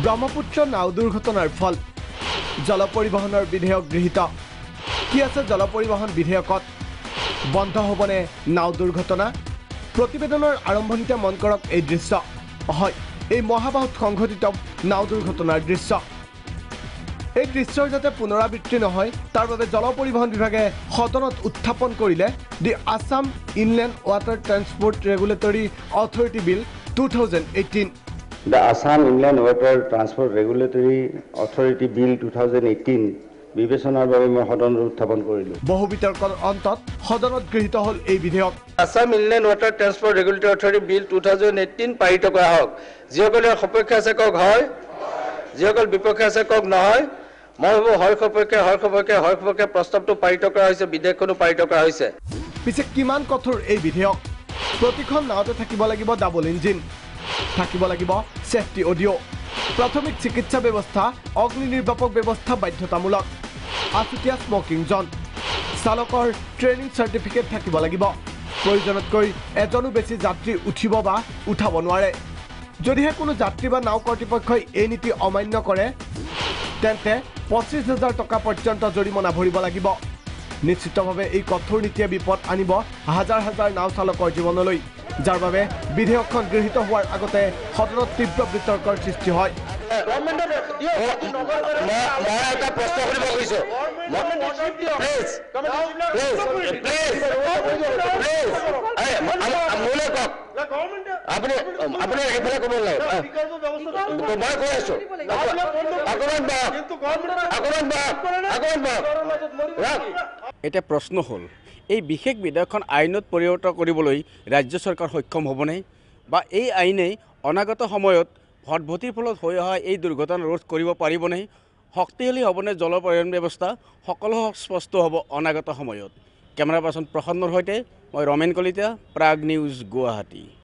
ব্ৰহ্মপুত্ৰ নাও দুৰ্ঘটনাৰ ফল জল পৰিবহণৰ বিধেয়ক গৃহীত কি আছে জল পৰিবহণ বিধেয়কত বন্ধ হ'বনে নাও দুৰ্ঘটনা প্ৰতিবেদনৰ আৰম্ভণিতে মন কৰক এই দৃশ্য হয় এই মহাবাহুত সংঘটিত নাও দুৰ্ঘটনাৰ দৃশ্য এই দৃশ্যৰ যাতে পুনৰাবৃত্তি নহয় তাৰ বাবে জল পৰিবহণ বিভাগে সদনত উত্থাপন কৰিলে the Assam inland water transport regulatory authority bill 2018 The Assam Inland Water Transport Regulatory Authority Bill 2018 বিবেচনাৰ বাবে মই সদনত উত্থাপন কৰিলোঁ। বহু বিতৰ্কৰ অন্তত সদনত গৃহীত হ'ল এই বিধেয়ক। Assam inland water transport regulatory authority bill 2018 পাৰিত কৰা হওক। যিসকলে সপক্ষে আছে কওক হয়, যিসকল বিপক্ষে আছে কওক নহয়। মই ভাবোঁ হয় সপক্ষে প্ৰস্তাৱটো পাৰিত কৰা হৈছে, বিধেয়কখনো পাৰিত কৰা হৈছে। পিছে কিমান কঠোৰ এই বিধেয়ক? প্ৰতিখন নাওতে থাকিব লাগিব ডাবল ইঞ্জিন, থাকিব লাগিব সেফটি অডিঅ', প্ৰাথমিক চিকিৎসা ব্যৱস্থা, অগ্নি নিৰ্বাপক ব্যৱস্থা বাধ্যতামূলক, আছুতীয়া স্মকিং জন, চালকৰ ট্ৰেইনিং চাৰ্টিফিকেট থাকিব লাগিব। প্ৰয়োজনতকৈ এজনো বেছি যাত্ৰী উঠিব বা উঠাব নোৱাৰে। যদিহে কোনো যাত্ৰী বা নাও কৰ্তৃপক্ষই এই নীতি অমান্য কৰে তেন্তে 25,000 টকা পৰ্যন্ত জৰিমনা ভৰিব লাগিব। নিশ্চিতভাৱে এই কঠোৰ নীতিয়ে বিপদ আনিব হাজাৰ হাজাৰ নাও চালকৰ জীৱনলৈ, যাৰ বাবে বিধেয়কখন গৃহীত হোৱাৰ আগতে সদনত তীব্ৰ বিতৰ্কৰ সৃষ্টি হয়। এটা প্ৰশ্ন হ'ল এই বিশেষ বিধেয়কখন আইনত পৰিণত কৰিবলৈ ৰাজ্য চৰকাৰ সক্ষম হ'বনে, বা এই আইনে অনাগত সময়ত ভটভটিৰ ফলত হৈ অহা এই দুৰ্ঘটনা ৰোধ কৰিব পাৰিবনে, শক্তিশালী হ'বনে জল পৰিবহণ ব্যৱস্থা, সকলো স্পষ্ট হ'ব অনাগত সময়ত। কেমেৰা পাৰ্চন প্ৰসন্নৰ সৈতে মই ৰমেন কলিতা, প্ৰাগ নিউজ, গুৱাহাটী।